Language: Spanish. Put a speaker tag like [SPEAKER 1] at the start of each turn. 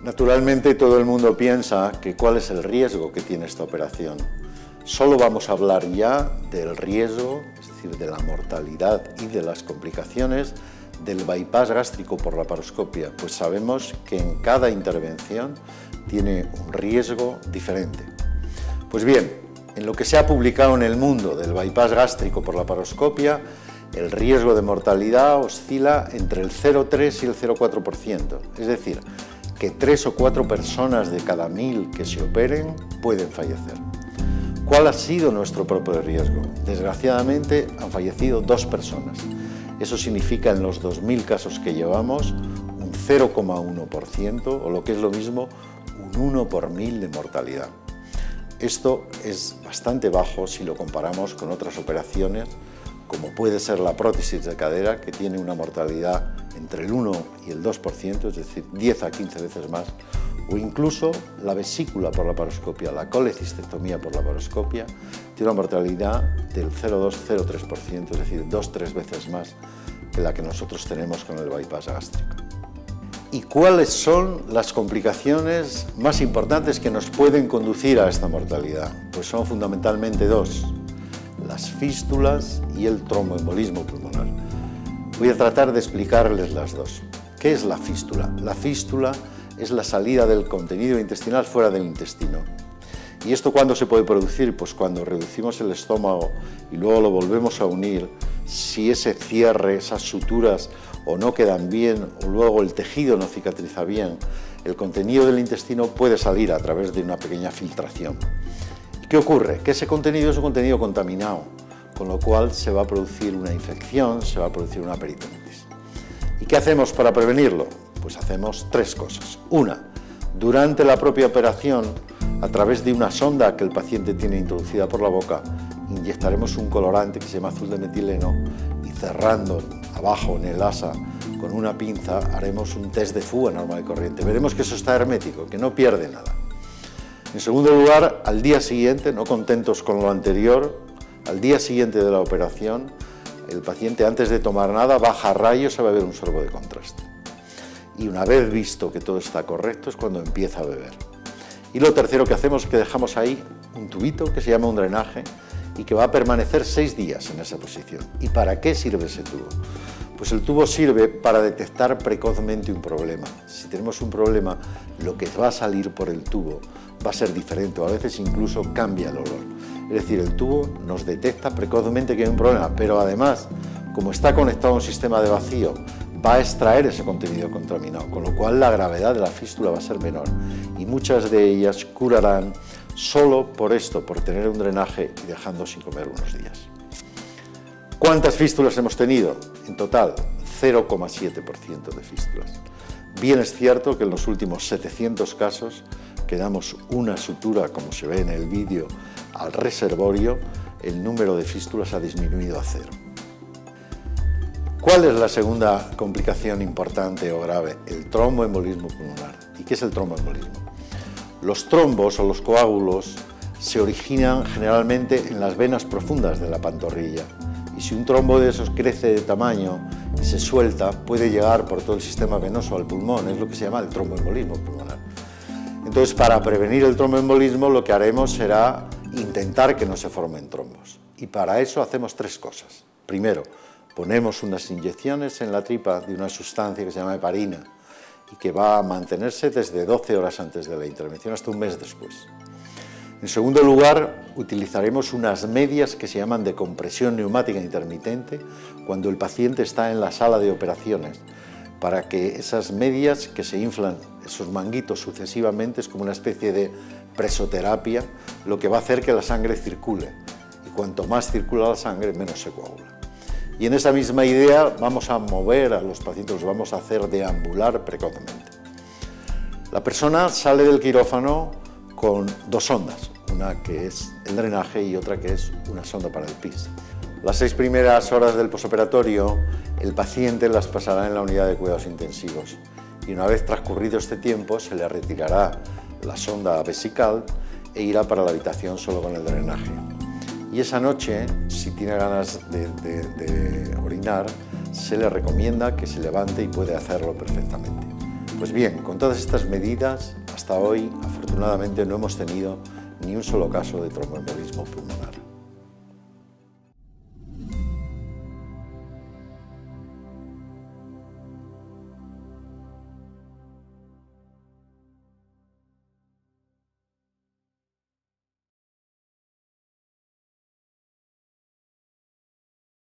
[SPEAKER 1] Naturalmente todo el mundo piensa que cuál es el riesgo que tiene esta operación. Solo vamos a hablar ya del riesgo, es decir, de la mortalidad y de las complicaciones del bypass gástrico por laparoscopia, pues sabemos que en cada intervención tiene un riesgo diferente. Pues bien, en lo que se ha publicado en el mundo del bypass gástrico por laparoscopia, el riesgo de mortalidad oscila entre el 0,3 y el 0,4%, es decir, que 3 o 4 personas de cada 1000 que se operen pueden fallecer. ¿Cuál ha sido nuestro propio riesgo? Desgraciadamente han fallecido 2 personas. Eso significa en los 2000 casos que llevamos un 0,1% o lo que es lo mismo un 1 por 1000 de mortalidad. Esto es bastante bajo si lo comparamos con otras operaciones como puede ser la prótesis de cadera, que tiene una mortalidad entre el 1 y el 2%, es decir, 10 a 15 veces más, o incluso la vesícula por laparoscopia, la colecistectomía por laparoscopia, tiene una mortalidad del 0,2-0,3%, es decir, 2-3 veces más que la que nosotros tenemos con el bypass gástrico. ¿Y cuáles son las complicaciones más importantes que nos pueden conducir a esta mortalidad? Pues son fundamentalmente 2. Las fístulas y el tromboembolismo pulmonar. Voy a tratar de explicarles las dos. ¿Qué es la fístula? La fístula es la salida del contenido intestinal fuera del intestino. ¿Y esto cuándo se puede producir? Pues cuando reducimos el estómago y luego lo volvemos a unir, si ese cierre, esas suturas o no quedan bien o luego el tejido no cicatriza bien, el contenido del intestino puede salir a través de una pequeña filtración. ¿Qué ocurre? Que ese contenido es un contenido contaminado, con lo cual se va a producir una infección, se va a producir una peritonitis. ¿Y qué hacemos para prevenirlo? Pues hacemos 3 cosas. Una, durante la propia operación, a través de una sonda que el paciente tiene introducida por la boca, inyectaremos un colorante que se llama azul de metileno y cerrando abajo en el asa con una pinza haremos un test de fuga normal y corriente. Veremos que eso está hermético, que no pierde nada. En segundo lugar, al día siguiente, no contentos con lo anterior, al día siguiente de la operación, el paciente antes de tomar nada baja a rayos, se va a beber un sorbo de contraste. Y una vez visto que todo está correcto es cuando empieza a beber. Y lo tercero que hacemos es que dejamos ahí un tubito que se llama un drenaje y que va a permanecer 6 días en esa posición. ¿Y para qué sirve ese tubo? Pues el tubo sirve para detectar precozmente un problema. Si tenemos un problema, lo que va a salir por el tubo va a ser diferente o a veces incluso cambia el olor. Es decir, el tubo nos detecta precozmente que hay un problema, pero además, como está conectado a un sistema de vacío, va a extraer ese contenido contaminado, con lo cual la gravedad de la fístula va a ser menor y muchas de ellas curarán solo por esto, por tener un drenaje y dejando sin comer unos días. ¿Cuántas fístulas hemos tenido? En total, 0,7% de fístulas. Bien es cierto que en los últimos 700 casos que damos una sutura, como se ve en el vídeo, al reservorio, el número de fístulas ha disminuido a 0. ¿Cuál es la segunda complicación importante o grave? El tromboembolismo pulmonar. ¿Y qué es el tromboembolismo? Los trombos o los coágulos se originan generalmente en las venas profundas de la pantorrilla. Y si un trombo de esos crece de tamaño y se suelta, puede llegar por todo el sistema venoso al pulmón. Es lo que se llama el tromboembolismo pulmonar. Entonces, para prevenir el tromboembolismo, lo que haremos será intentar que no se formen trombos. Y para eso hacemos 3 cosas. Primero, ponemos unas inyecciones en la tripa de una sustancia que se llama heparina y que va a mantenerse desde 12 horas antes de la intervención hasta un mes después. En segundo lugar, utilizaremos unas medias que se llaman de compresión neumática intermitente cuando el paciente está en la sala de operaciones, para que esas medias que se inflan, esos manguitos sucesivamente, es como una especie de presoterapia, lo que va a hacer que la sangre circule. Y cuanto más circula la sangre, menos se coagula. Y en esa misma idea vamos a mover a los pacientes, los vamos a hacer deambular precozmente. La persona sale del quirófano con 2 sondas, una que es el drenaje y otra que es una sonda para el PIS. Las 6 primeras horas del posoperatorio, el paciente las pasará en la unidad de cuidados intensivos y una vez transcurrido este tiempo se le retirará la sonda vesical e irá para la habitación solo con el drenaje. Y esa noche, si tiene ganas de orinar, se le recomienda que se levante y puede hacerlo perfectamente. Pues bien, con todas estas medidas, hasta hoy, afortunadamente, no hemos tenido ni un solo caso de tromboembolismo pulmonar.